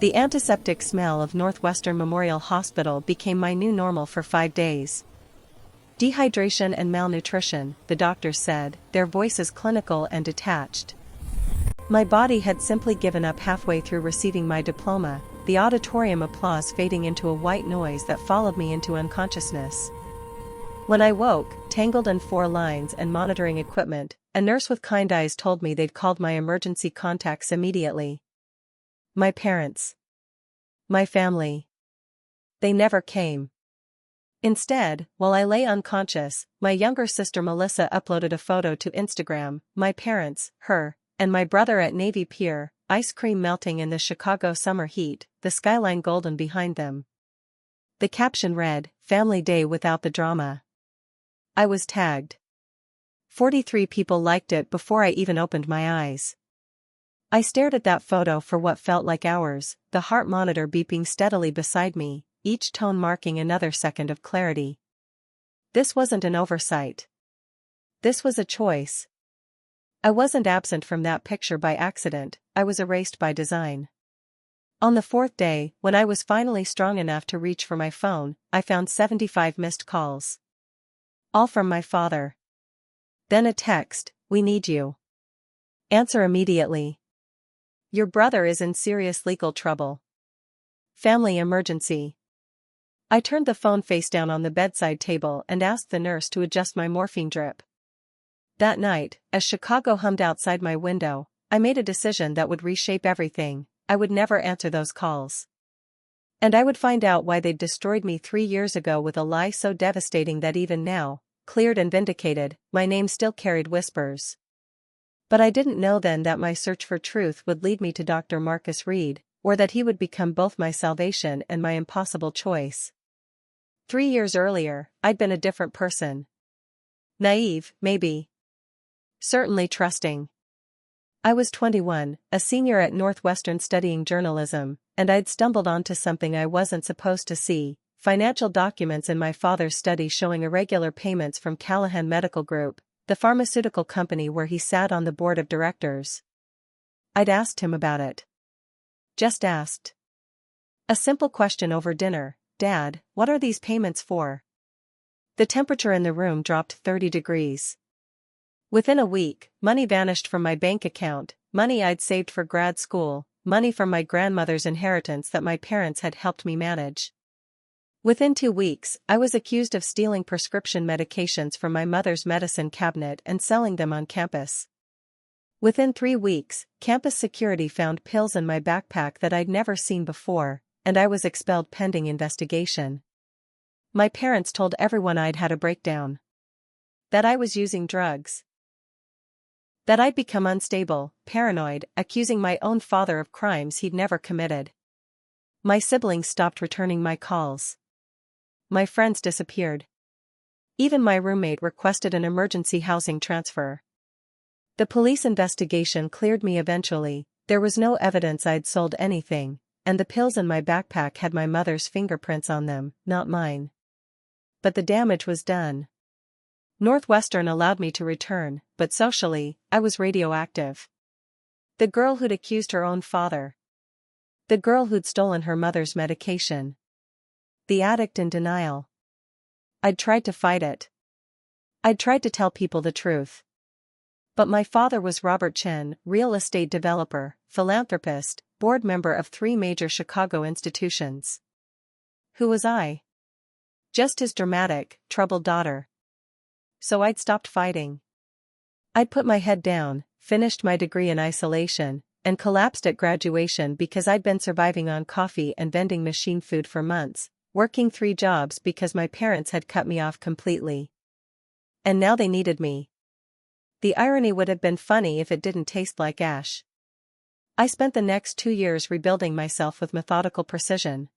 The antiseptic smell of Northwestern Memorial Hospital became my new normal for 5 days. Dehydration and malnutrition, the doctors said, their voices clinical and detached. My body had simply given up halfway through receiving my diploma, the auditorium applause fading into a white noise that followed me into unconsciousness. When I woke, tangled in 4 lines and monitoring equipment, a nurse with kind eyes told me they'd called my emergency contacts immediately. My parents. My family. They never came. Instead, while I lay unconscious, my younger sister Melissa uploaded a photo to Instagram, my parents, her, and my brother at Navy Pier, ice cream melting in the Chicago summer heat, the skyline golden behind them. The caption read, "Family Day without the drama." I was tagged. 43 people liked it before I even opened my eyes. I stared at that photo for what felt like hours, the heart monitor beeping steadily beside me, each tone marking another second of clarity. This wasn't an oversight. This was a choice. I wasn't absent from that picture by accident, I was erased by design. On the 4th day, when I was finally strong enough to reach for my phone, I found 75 missed calls. All from my father. Then a text, "We need you. Answer immediately. Your brother is in serious legal trouble. Family emergency." I turned the phone face down on the bedside table and asked the nurse to adjust my morphine drip. That night, as Chicago hummed outside my window, I made a decision that would reshape everything. I would never answer those calls. And I would find out why they'd destroyed me 3 years ago with a lie so devastating that even now, cleared and vindicated, my name still carried whispers. But I didn't know then that my search for truth would lead me to Dr. Marcus Reid, or that he would become both my salvation and my impossible choice. 3 years earlier, I'd been a different person. Naive, maybe. Certainly trusting. I was 21, a senior at Northwestern studying journalism, and I'd stumbled onto something I wasn't supposed to see, financial documents in my father's study showing irregular payments from Callahan Medical Group, the pharmaceutical company where he sat on the board of directors. I'd asked him about it. Just asked. A simple question over dinner, "Dad, what are these payments for?" The temperature in the room dropped 30 degrees. Within a week, money vanished from my bank account, money I'd saved for grad school, money from my grandmother's inheritance that my parents had helped me manage. Within 2 weeks, I was accused of stealing prescription medications from my mother's medicine cabinet and selling them on campus. Within 3 weeks, campus security found pills in my backpack that I'd never seen before, and I was expelled pending investigation. My parents told everyone I'd had a breakdown. That I was using drugs. That I'd become unstable, paranoid, accusing my own father of crimes he'd never committed. My siblings stopped returning my calls. My friends disappeared. Even my roommate requested an emergency housing transfer. The police investigation cleared me eventually, there was no evidence I'd sold anything, and the pills in my backpack had my mother's fingerprints on them, not mine. But the damage was done. Northwestern allowed me to return, but socially, I was radioactive. The girl who'd accused her own father. The girl who'd stolen her mother's medication. The addict in denial. I'd tried to fight it. I'd tried to tell people the truth. But my father was Robert Chen, real estate developer, philanthropist, board member of 3 major Chicago institutions. Who was I? Just his dramatic, troubled daughter. So I'd stopped fighting. I'd put my head down, finished my degree in isolation, and collapsed at graduation because I'd been surviving on coffee and vending machine food for months, working 3 jobs because my parents had cut me off completely. And now they needed me. The irony would have been funny if it didn't taste like ash. I spent the next 2 years rebuilding myself with methodical precision.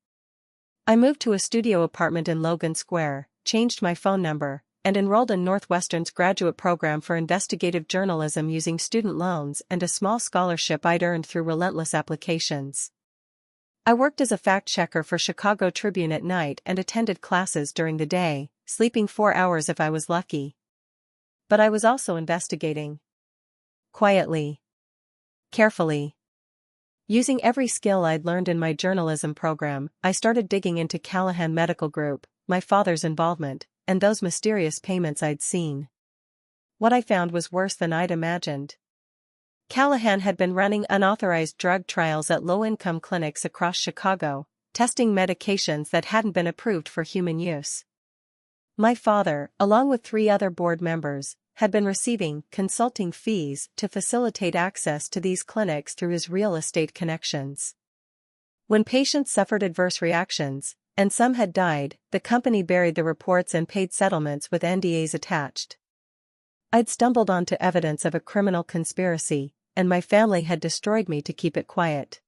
I moved to a studio apartment in Logan Square, changed my phone number, and enrolled in Northwestern's graduate program for investigative journalism using student loans and a small scholarship I'd earned through relentless applications. I worked as a fact-checker for Chicago Tribune at night and attended classes during the day, sleeping 4 hours if I was lucky. But I was also investigating. Quietly. Carefully. Using every skill I'd learned in my journalism program, I started digging into Callahan Medical Group, my father's involvement, and those mysterious payments I'd seen. What I found was worse than I'd imagined. Callahan had been running unauthorized drug trials at low-income clinics across Chicago, testing medications that hadn't been approved for human use. My father, along with 3 other board members, had been receiving consulting fees to facilitate access to these clinics through his real estate connections. When patients suffered adverse reactions, and some had died, the company buried the reports and paid settlements with NDAs attached. I'd stumbled onto evidence of a criminal conspiracy, and my family had destroyed me to keep it quiet.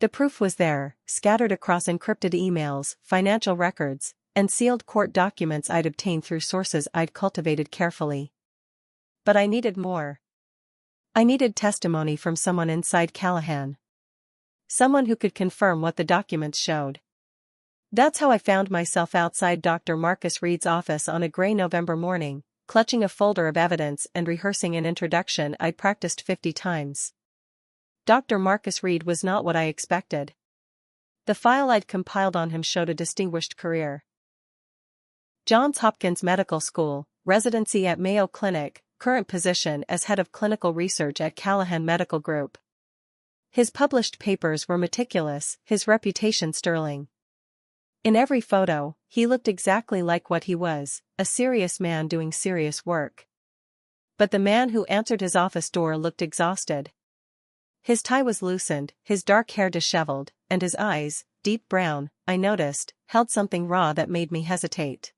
The proof was there, scattered across encrypted emails, financial records, and sealed court documents I'd obtained through sources I'd cultivated carefully. But I needed more. I needed testimony from someone inside Callahan. Someone who could confirm what the documents showed. That's how I found myself outside Dr. Marcus Reid's office on a gray November morning, clutching a folder of evidence and rehearsing an introduction I'd practiced 50 times. Dr. Marcus Reid was not what I expected. The file I'd compiled on him showed a distinguished career. Johns Hopkins Medical School, residency at Mayo Clinic, current position as head of clinical research at Callahan Medical Group. His published papers were meticulous, his reputation sterling. In every photo, he looked exactly like what he was, a serious man doing serious work. But the man who answered his office door looked exhausted. His tie was loosened, his dark hair disheveled, and his eyes, deep brown, I noticed, held something raw that made me hesitate.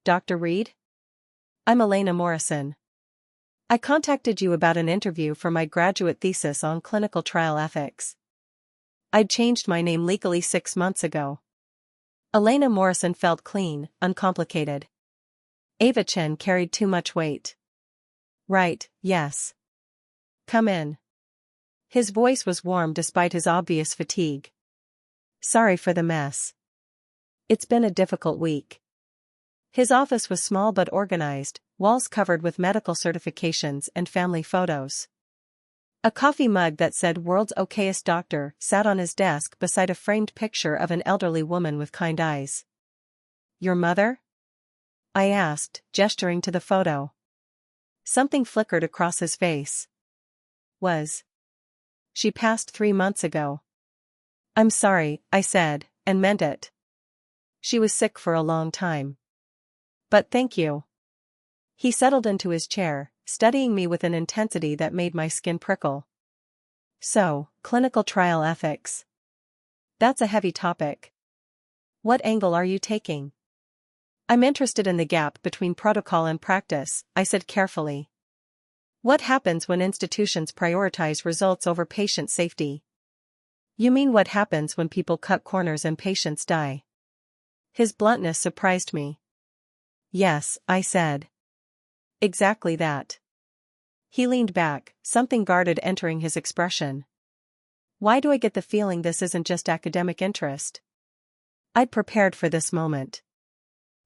Dr. Reid? I'm Elena Morrison. I contacted you about an interview for my graduate thesis on clinical trial ethics. I'd changed my name legally 6 months ago. Elena Morrison felt clean, uncomplicated. Ava Chen carried too much weight. Right, yes. Come in. His voice was warm despite his obvious fatigue. Sorry for the mess. It's been a difficult week. His office was small but organized, walls covered with medical certifications and family photos. A coffee mug that said "World's Okayest Doctor" sat on his desk beside a framed picture of an elderly woman with kind eyes. Your mother? I asked, gesturing to the photo. Something flickered across his face. She passed 3 months ago. I'm sorry, I said, and meant it. She was sick for a long time. But thank you. He settled into his chair, studying me with an intensity that made my skin prickle. So, clinical trial ethics. That's a heavy topic. What angle are you taking? I'm interested in the gap between protocol and practice, I said carefully. What happens when institutions prioritize results over patient safety? You mean what happens when people cut corners and patients die? His bluntness surprised me. Yes, I said. Exactly that. He leaned back, something guarded entering his expression. Why do I get the feeling this isn't just academic interest? I'd prepared for this moment.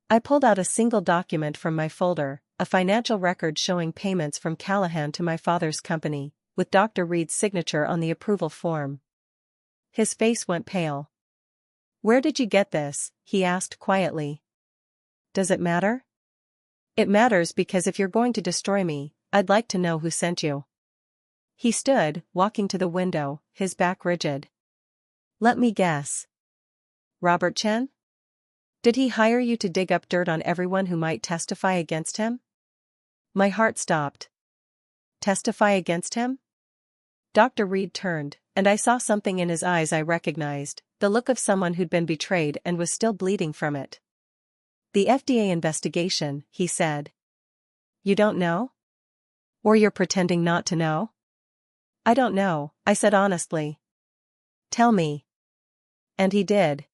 I pulled out a single document from my folder, a financial record showing payments from Callahan to my father's company, with Dr. Reid's signature on the approval form. His face went pale. Where did you get this? He asked quietly. Does it matter? It matters because if you're going to destroy me, I'd like to know who sent you. He stood, walking to the window, his back rigid. Let me guess. Robert Chen? Did he hire you to dig up dirt on everyone who might testify against him? My heart stopped. Testify against him? Dr. Reid turned, and I saw something in his eyes I recognized, the look of someone who'd been betrayed and was still bleeding from it. The FDA investigation, he said. You don't know? Or you're pretending not to know? I don't know, I said honestly. Tell me. And he did.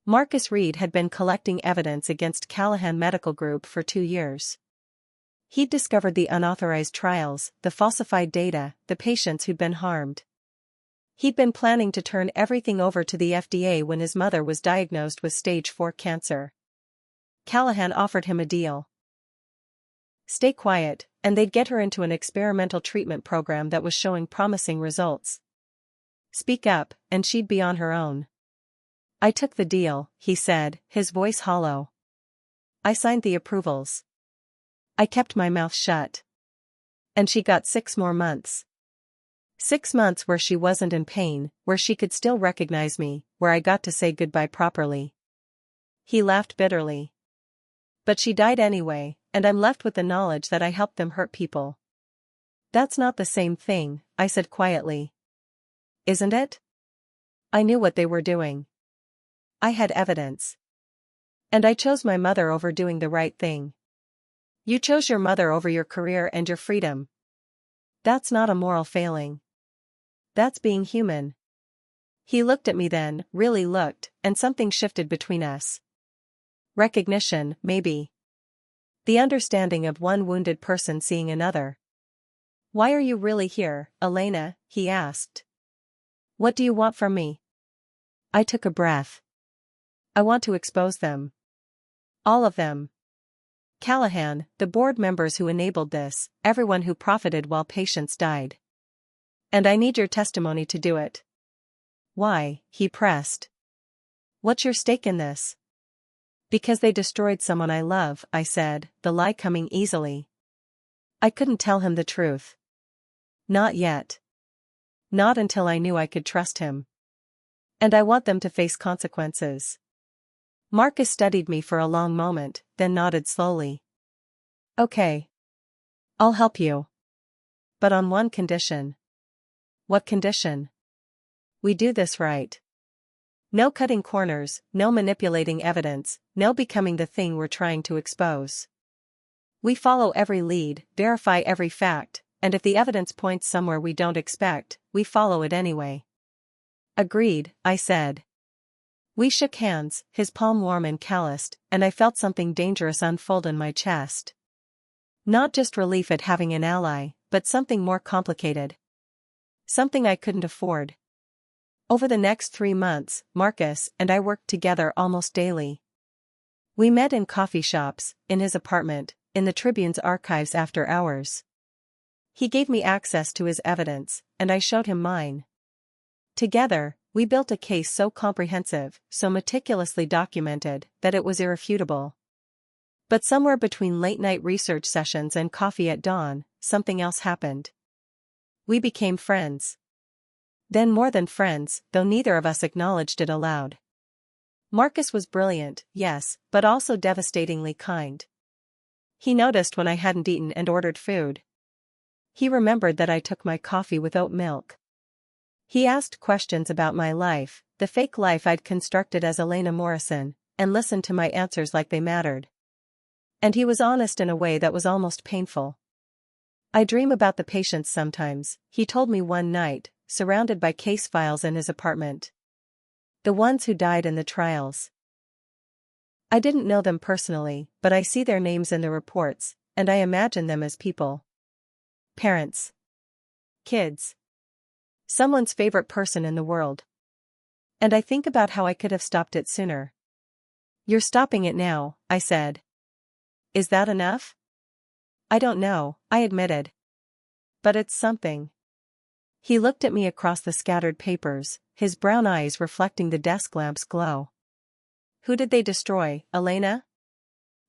Marcus Reid had been collecting evidence against Callahan Medical Group for 2 years. He'd discovered the unauthorized trials, the falsified data, the patients who'd been harmed. He'd been planning to turn everything over to the FDA when his mother was diagnosed with stage 4 cancer. Callahan offered him a deal. Stay quiet, and they'd get her into an experimental treatment program that was showing promising results. Speak up, and she'd be on her own. I took the deal, he said, his voice hollow. I signed the approvals. I kept my mouth shut. And she got 6 more months. 6 months where she wasn't in pain, where she could still recognize me, where I got to say goodbye properly. He laughed bitterly. But she died anyway, and I'm left with the knowledge that I helped them hurt people. That's not the same thing, I said quietly. Isn't it? I knew what they were doing. I had evidence. And I chose my mother over doing the right thing. You chose your mother over your career and your freedom. That's not a moral failing. That's being human. He looked at me then, really looked, and something shifted between us. Recognition, maybe. The understanding of one wounded person seeing another. Why are you really here, Elena? He asked. What do you want from me? I took a breath. I want to expose them. All of them. Callahan, the board members who enabled this, everyone who profited while patients died. And I need your testimony to do it. Why? He pressed. What's your stake in this? Because they destroyed someone I love, I said, the lie coming easily. I couldn't tell him the truth. Not yet. Not until I knew I could trust him. And I want them to face consequences. Marcus studied me for a long moment, then nodded slowly. Okay. I'll help you. But on one condition. What condition? We do this right. No cutting corners, no manipulating evidence, no becoming the thing we're trying to expose. We follow every lead, verify every fact, and if the evidence points somewhere we don't expect, we follow it anyway. Agreed, I said. We shook hands, his palm warm and calloused, and I felt something dangerous unfold in my chest. Not just relief at having an ally, but something more complicated. Something I couldn't afford. Over the next 3 months, Marcus and I worked together almost daily. We met in coffee shops, in his apartment, in the Tribune's archives after hours. He gave me access to his evidence, and I showed him mine. Together, we built a case so comprehensive, so meticulously documented, that it was irrefutable. But somewhere between late-night research sessions and coffee at dawn, something else happened. We became friends. Then more than friends, though neither of us acknowledged it aloud. Marcus was brilliant, yes, but also devastatingly kind. He noticed when I hadn't eaten and ordered food. He remembered that I took my coffee with oat milk. He asked questions about my life, the fake life I'd constructed as Elena Morrison, and listened to my answers like they mattered. And he was honest in a way that was almost painful. I dream about the patients sometimes, he told me one night, surrounded by case files in his apartment. The ones who died in the trials. I didn't know them personally, but I see their names in the reports, and I imagine them as people. Parents. Kids. Someone's favorite person in the world. And I think about how I could have stopped it sooner. You're stopping it now, I said. Is that enough? I don't know, I admitted. But it's something. He looked at me across the scattered papers, his brown eyes reflecting the desk lamp's glow. Who did they destroy, Elena?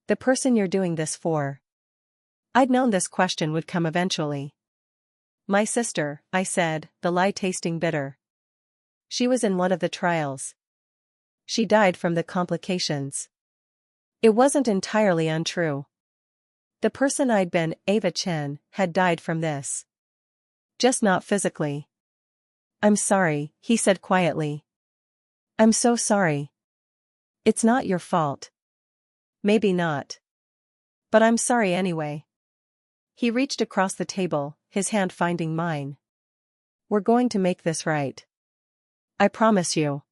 The person you're doing this for. I'd known this question would come eventually. My sister, I said, the lie tasting bitter. She was in one of the trials. She died from the complications. It wasn't entirely untrue. The person I'd been, Ava Chen, had died from this. Just not physically. I'm sorry, he said quietly. I'm so sorry. It's not your fault. Maybe not. But I'm sorry anyway. He reached across the table, his hand finding mine. We're going to make this right. I promise you.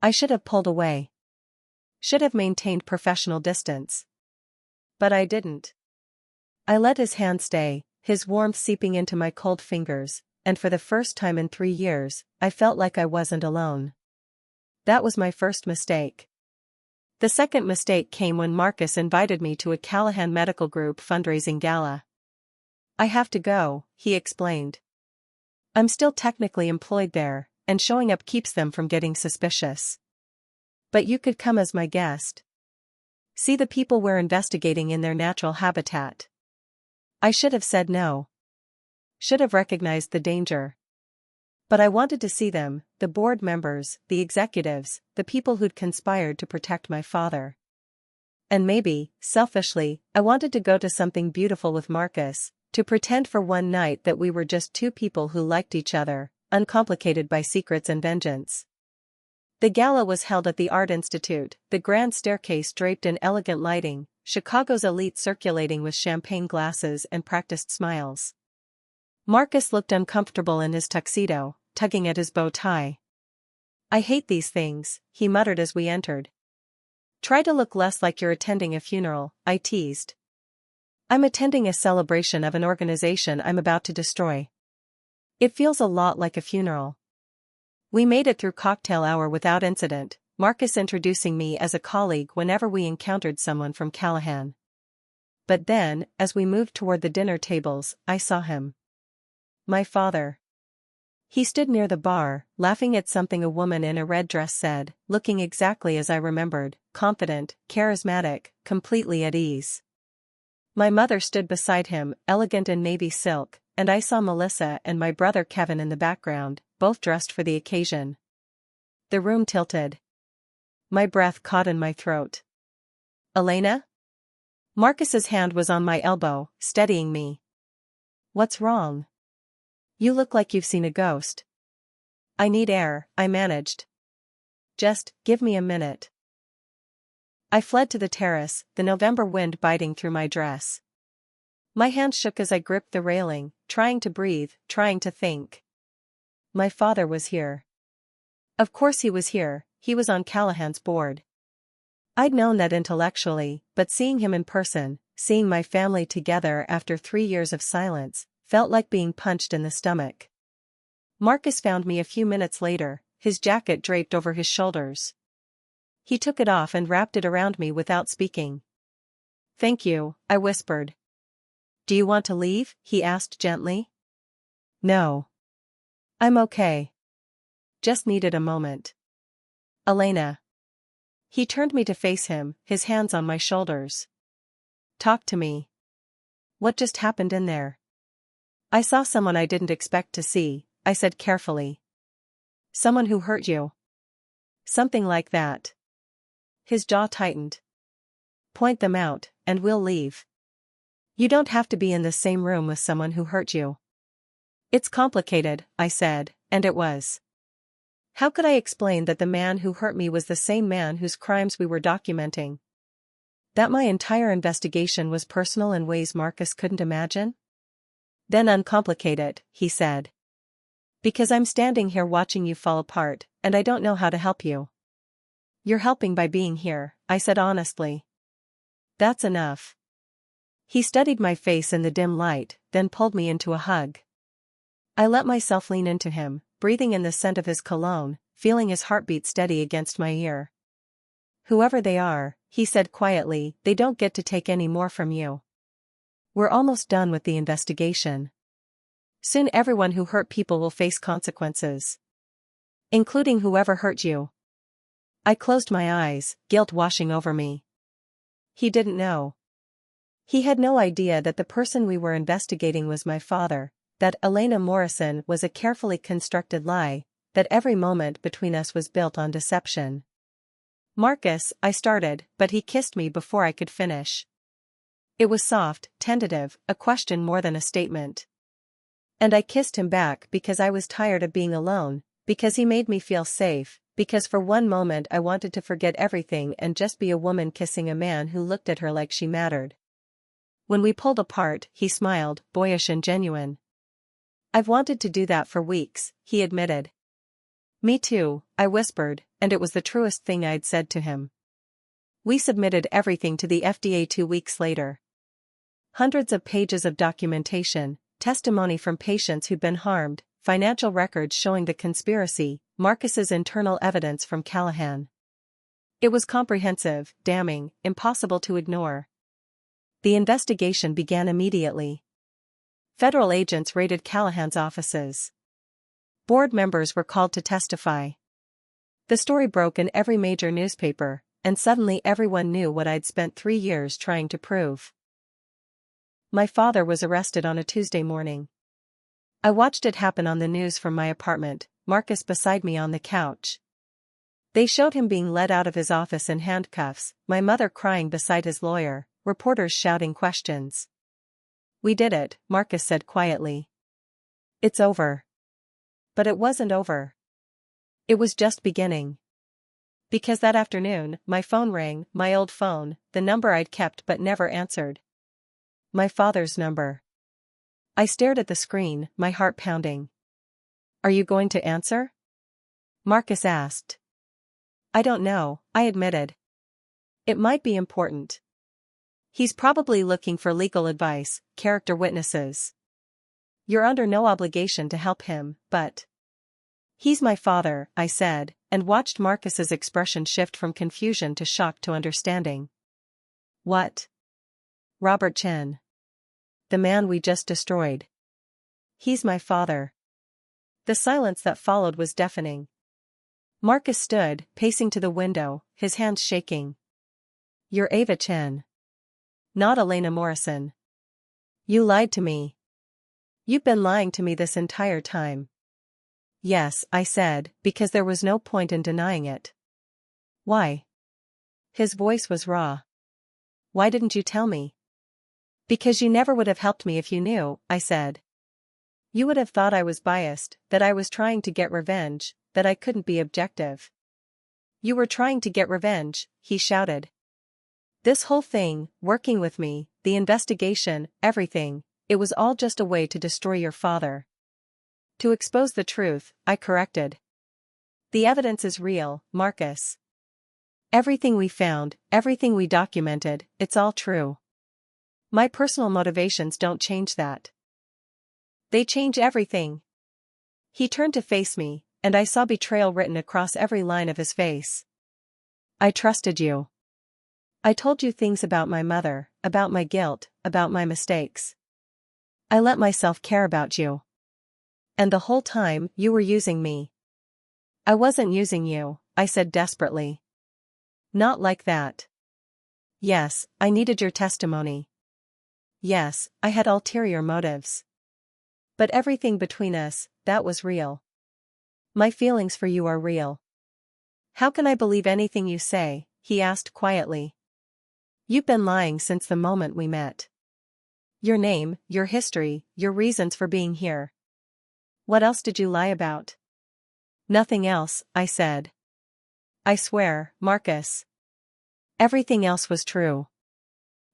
I should have pulled away. Should have maintained professional distance. But I didn't. I let his hand stay, his warmth seeping into my cold fingers, and for the first time in 3 years, I felt like I wasn't alone. That was my first mistake. The second mistake came when Marcus invited me to a Callahan Medical Group fundraising gala. I have to go, he explained. I'm still technically employed there, and showing up keeps them from getting suspicious. But you could come as my guest. See the people we're investigating in their natural habitat. I should have said no. Should have recognized the danger. But I wanted to see them, the board members, the executives, the people who'd conspired to protect my father. And maybe, selfishly, I wanted to go to something beautiful with Marcus, to pretend for one night that we were just two people who liked each other, uncomplicated by secrets and vengeance. The gala was held at the Art Institute, the grand staircase draped in elegant lighting, Chicago's elite circulating with champagne glasses and practiced smiles. Marcus looked uncomfortable in his tuxedo, tugging at his bow tie. "I hate these things," he muttered as we entered. "Try to look less like you're attending a funeral," I teased. "I'm attending a celebration of an organization I'm about to destroy." "It feels a lot like a funeral." We made it through cocktail hour without incident, Marcus introducing me as a colleague whenever we encountered someone from Callahan. But then, as we moved toward the dinner tables, I saw him. My father. He stood near the bar, laughing at something a woman in a red dress said, looking exactly as I remembered, confident, charismatic, completely at ease. My mother stood beside him, elegant in navy silk, and I saw Melissa and my brother Kevin in the background, both dressed for the occasion. The room tilted. My breath caught in my throat. "Elena?" Marcus's hand was on my elbow, steadying me. "What's wrong? You look like you've seen a ghost." "I need air," I managed. "Just, give me a minute." I fled to the terrace, the November wind biting through my dress. My hand shook as I gripped the railing, trying to breathe, trying to think. My father was here. Of course he was here, he was on Callahan's board. I'd known that intellectually, but seeing him in person, seeing my family together after 3 years of silence, felt like being punched in the stomach. Marcus found me a few minutes later, his jacket draped over his shoulders. He took it off and wrapped it around me without speaking. "Thank you," I whispered. "Do you want to leave?" he asked gently. "No. I'm okay. Just needed a moment." "Elena." He turned me to face him, his hands on my shoulders. "Talk to me. What just happened in there?" "I saw someone I didn't expect to see," I said carefully. "Someone who hurt you." "Something like that." His jaw tightened. "Point them out, and we'll leave." "You don't have to be in the same room with someone who hurt you." "It's complicated," I said, and it was. How could I explain that the man who hurt me was the same man whose crimes we were documenting? That my entire investigation was personal in ways Marcus couldn't imagine? "Then uncomplicate it," he said. "Because I'm standing here watching you fall apart, and I don't know how to help you." "You're helping by being here," I said honestly. "That's enough." He studied my face in the dim light, then pulled me into a hug. I let myself lean into him, breathing in the scent of his cologne, feeling his heartbeat steady against my ear. "Whoever they are," he said quietly, "they don't get to take any more from you. We're almost done with the investigation. Soon everyone who hurt people will face consequences. Including whoever hurt you." I closed my eyes, guilt washing over me. He didn't know. He had no idea that the person we were investigating was my father, that Elena Morrison was a carefully constructed lie, that every moment between us was built on deception. "Marcus," I started, but he kissed me before I could finish. It was soft, tentative, a question more than a statement. And I kissed him back because I was tired of being alone, because he made me feel safe, because for one moment I wanted to forget everything and just be a woman kissing a man who looked at her like she mattered. When we pulled apart, he smiled, boyish and genuine. "I've wanted to do that for weeks," he admitted. "Me too," I whispered, and it was the truest thing I'd said to him. We submitted everything to the FDA 2 weeks later. Hundreds of pages of documentation, testimony from patients who'd been harmed, financial records showing the conspiracy, Marcus's internal evidence from Callahan. It was comprehensive, damning, impossible to ignore. The investigation began immediately. Federal agents raided Callahan's offices. Board members were called to testify. The story broke in every major newspaper, and suddenly everyone knew what I'd spent 3 years trying to prove. My father was arrested on a Tuesday morning. I watched it happen on the news from my apartment, Marcus beside me on the couch. They showed him being led out of his office in handcuffs, my mother crying beside his lawyer, reporters shouting questions. "We did it," Marcus said quietly. "It's over." But it wasn't over. It was just beginning. Because that afternoon, my phone rang, my old phone, the number I'd kept but never answered. My father's number. I stared at the screen, my heart pounding. "Are you going to answer?" Marcus asked. "I don't know," I admitted. "It might be important. He's probably looking for legal advice, character witnesses. You're under no obligation to help him, but..." "He's my father," I said, and watched Marcus's expression shift from confusion to shock to understanding. "What?" "Robert Chen. The man we just destroyed. He's my father." The silence that followed was deafening. Marcus stood, pacing to the window, his hands shaking. "You're Ava Chen. Not Elena Morrison. You lied to me. You've been lying to me this entire time." "Yes," I said, because there was no point in denying it. "Why?" His voice was raw. "Why didn't you tell me?" "Because you never would have helped me if you knew," I said. "You would have thought I was biased, that I was trying to get revenge, that I couldn't be objective." "You were trying to get revenge," he shouted. "This whole thing, working with me, the investigation, everything, it was all just a way to destroy your father." "To expose the truth," I corrected. "The evidence is real, Marcus. Everything we found, everything we documented, it's all true. My personal motivations don't change that. They change everything." He turned to face me, and I saw betrayal written across every line of his face. "I trusted you. I told you things about my mother, about my guilt, about my mistakes. I let myself care about you. And the whole time, you were using me." "I wasn't using you," I said desperately. "Not like that." "Yes, I needed your testimony. Yes, I had ulterior motives. But everything between us, that was real. My feelings for you are real." "How can I believe anything you say?" he asked quietly. "You've been lying since the moment we met. Your name, your history, your reasons for being here. What else did you lie about?" "Nothing else," I said. "I swear, Marcus. Everything else was true."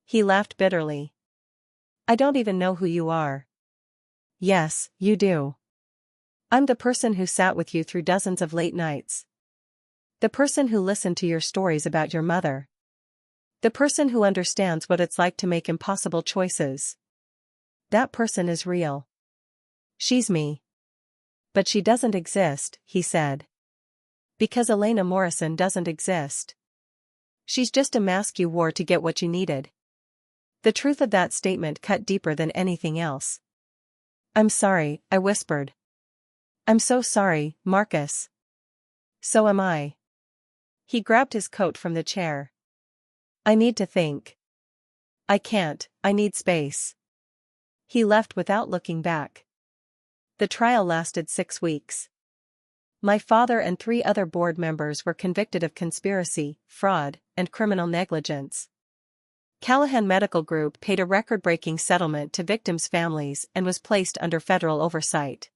He laughed bitterly. "I don't even know who you are." "Yes, you do. I'm the person who sat with you through dozens of late nights. The person who listened to your stories about your mother. The person who understands what it's like to make impossible choices. That person is real. She's me." "But she doesn't exist," he said. "Because Elena Morrison doesn't exist. She's just a mask you wore to get what you needed." The truth of that statement cut deeper than anything else. "I'm sorry," I whispered. "I'm so sorry, Marcus." "So am I." He grabbed his coat from the chair. "I need to think." "I can't, I need space." He left without looking back. The trial lasted 6 weeks. My father and 3 other board members were convicted of conspiracy, fraud, and criminal negligence. Callahan Medical Group paid a record-breaking settlement to victims' families and was placed under federal oversight.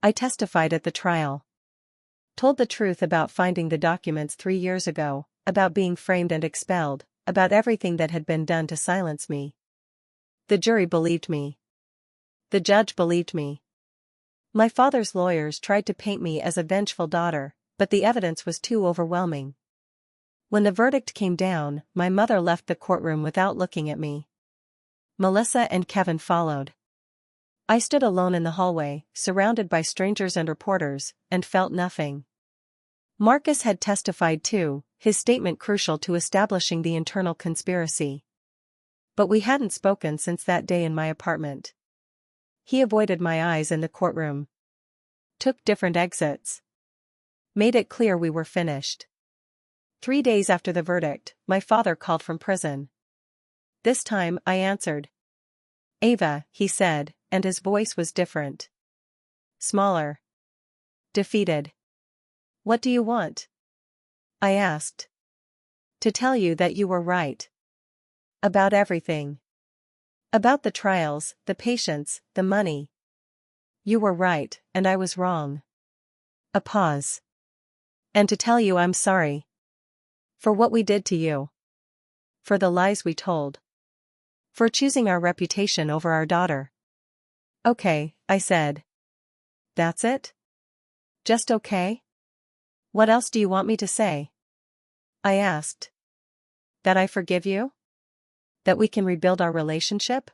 I testified at the trial. Told the truth about finding the documents 3 years ago, about being framed and expelled, about everything that had been done to silence me. The jury believed me. The judge believed me. My father's lawyers tried to paint me as a vengeful daughter, but the evidence was too overwhelming. When the verdict came down, my mother left the courtroom without looking at me. Melissa and Kevin followed. I stood alone in the hallway, surrounded by strangers and reporters, and felt nothing. Marcus had testified too, his statement crucial to establishing the internal conspiracy. But we hadn't spoken since that day in my apartment. He avoided my eyes in the courtroom. took different exits. Made it clear we were finished. 3 days after the verdict, my father called from prison. This time, I answered. "Ava," he said, and his voice was different. Smaller. Defeated. "What do you want?" I asked. "To tell you that you were right. About everything. About the trials, the patients, the money. You were right, and I was wrong." A pause. "And to tell you I'm sorry. For what we did to you. For the lies we told. For choosing our reputation over our daughter." "Okay," I said. "That's it? Just okay? What else do you want me to say?" I asked. "That I forgive you? That we can rebuild our relationship?"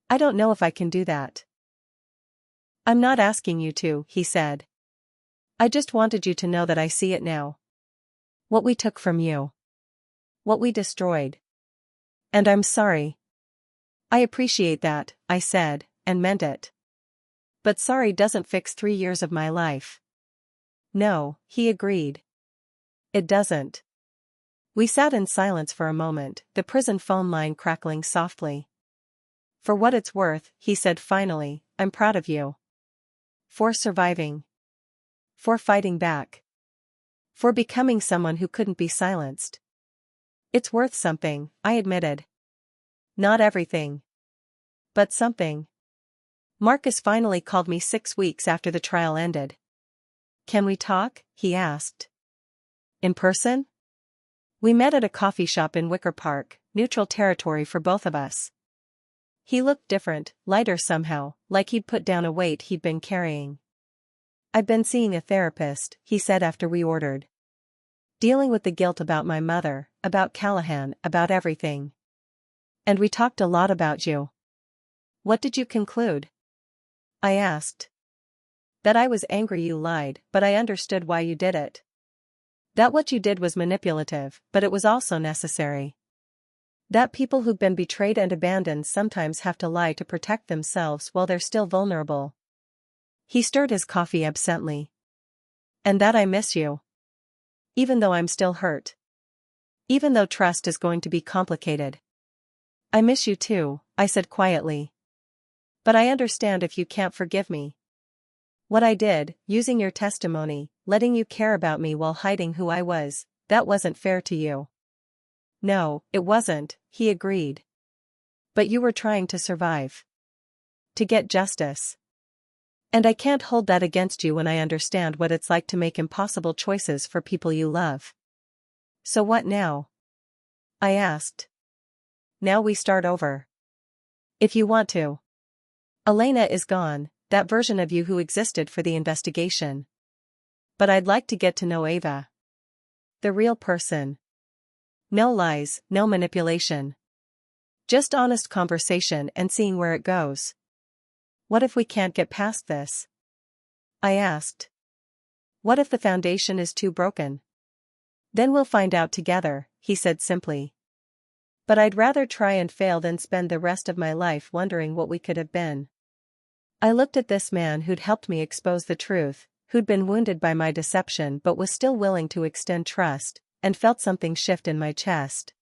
"I don't know if I can do that." "I'm not asking you to," he said. "I just wanted you to know that I see it now. What we took from you. What we destroyed. And I'm sorry." "I appreciate that," I said, and meant it. "But sorry doesn't fix 3 years of my life." "No," he agreed. "It doesn't." We sat in silence for a moment, the prison phone line crackling softly. "For what it's worth," he said finally, "I'm proud of you. For surviving. For fighting back. For becoming someone who couldn't be silenced." "It's worth something," I admitted. "Not everything. But something." Marcus finally called me 6 weeks after the trial ended. "Can we talk?" he asked. "In person?" We met at a coffee shop in Wicker Park, neutral territory for both of us. He looked different, lighter somehow, like he'd put down a weight he'd been carrying. "I've been seeing a therapist," he said after we ordered. "Dealing with the guilt about my mother, about Callahan, about everything. And we talked a lot about you." "What did you conclude?" I asked. "That I was angry you lied, but I understood why you did it. That what you did was manipulative, but it was also necessary. That people who've been betrayed and abandoned sometimes have to lie to protect themselves while they're still vulnerable." He stirred his coffee absently. "And that I miss you. Even though I'm still hurt. Even though trust is going to be complicated." "I miss you too," I said quietly. "But I understand if you can't forgive me. What I did, using your testimony, letting you care about me while hiding who I was, that wasn't fair to you." "No, it wasn't," he agreed. "But you were trying to survive. To get justice. And I can't hold that against you when I understand what it's like to make impossible choices for people you love." "So what now?" I asked. "Now we start over. If you want to. Elena is gone, that version of you who existed for the investigation. But I'd like to get to know Ava. The real person. No lies, no manipulation. Just honest conversation and seeing where it goes." "What if we can't get past this?" I asked. "What if the foundation is too broken?" "Then we'll find out together," he said simply. "But I'd rather try and fail than spend the rest of my life wondering what we could have been." I looked at this man who'd helped me expose the truth, who'd been wounded by my deception but was still willing to extend trust, and felt something shift in my chest.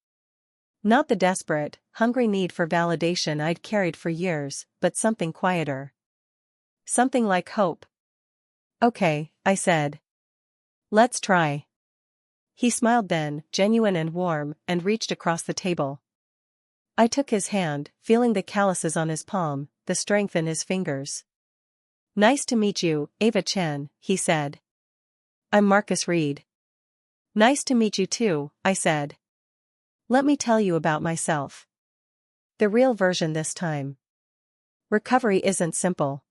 Not the desperate, hungry need for validation I'd carried for years, but something quieter. Something like hope. "Okay," I said. "Let's try." He smiled then, genuine and warm, and reached across the table. I took his hand, feeling the calluses on his palm, the strength in his fingers. "Nice to meet you, Ava Chen," he said. "I'm Marcus Reid." "Nice to meet you too," I said. "Let me tell you about myself. The real version this time. Recovery isn't simple.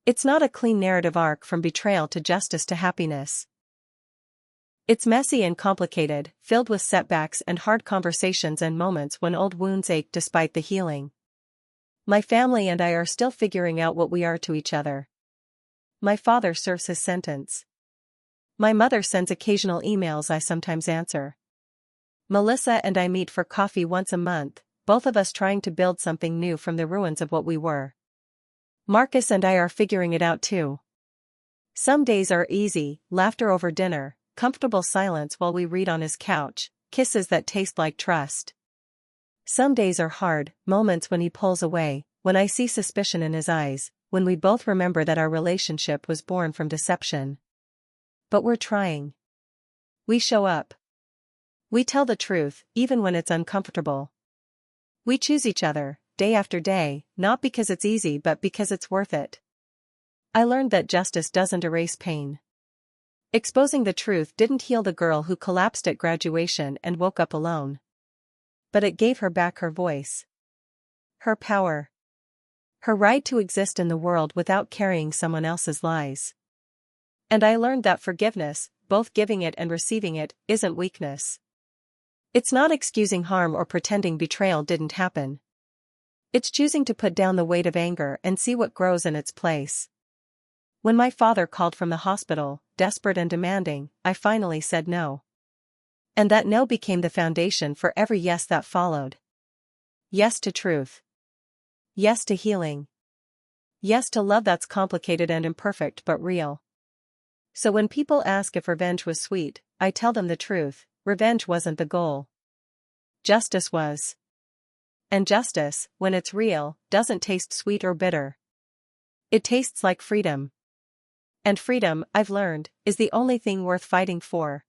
It's not a clean narrative arc from betrayal to justice to happiness. It's messy and complicated, filled with setbacks and hard conversations and moments when old wounds ache despite the healing. My family and I are still figuring out what we are to each other. My father serves his sentence. My mother sends occasional emails I sometimes answer. Melissa and I meet for coffee once a month, both of us trying to build something new from the ruins of what we were. Marcus and I are figuring it out too. Some days are easy, laughter over dinner, comfortable silence while we read on his couch, kisses that taste like trust. Some days are hard, moments when he pulls away, when I see suspicion in his eyes, when we both remember that our relationship was born from deception. But we're trying. We show up. We tell the truth, even when it's uncomfortable. We choose each other, day after day, not because it's easy but because it's worth it. I learned that justice doesn't erase pain. Exposing the truth didn't heal the girl who collapsed at graduation and woke up alone. But it gave her back her voice. Her power. Her right to exist in the world without carrying someone else's lies. And I learned that forgiveness, both giving it and receiving it, isn't weakness. It's not excusing harm or pretending betrayal didn't happen. It's choosing to put down the weight of anger and see what grows in its place. When my father called from the hospital, desperate and demanding, I finally said no. And that no became the foundation for every yes that followed. Yes to truth. Yes to healing. Yes to love that's complicated and imperfect but real. So when people ask if revenge was sweet, I tell them the truth, revenge wasn't the goal. Justice was. And justice, when it's real, doesn't taste sweet or bitter. It tastes like freedom. And freedom, I've learned, is the only thing worth fighting for.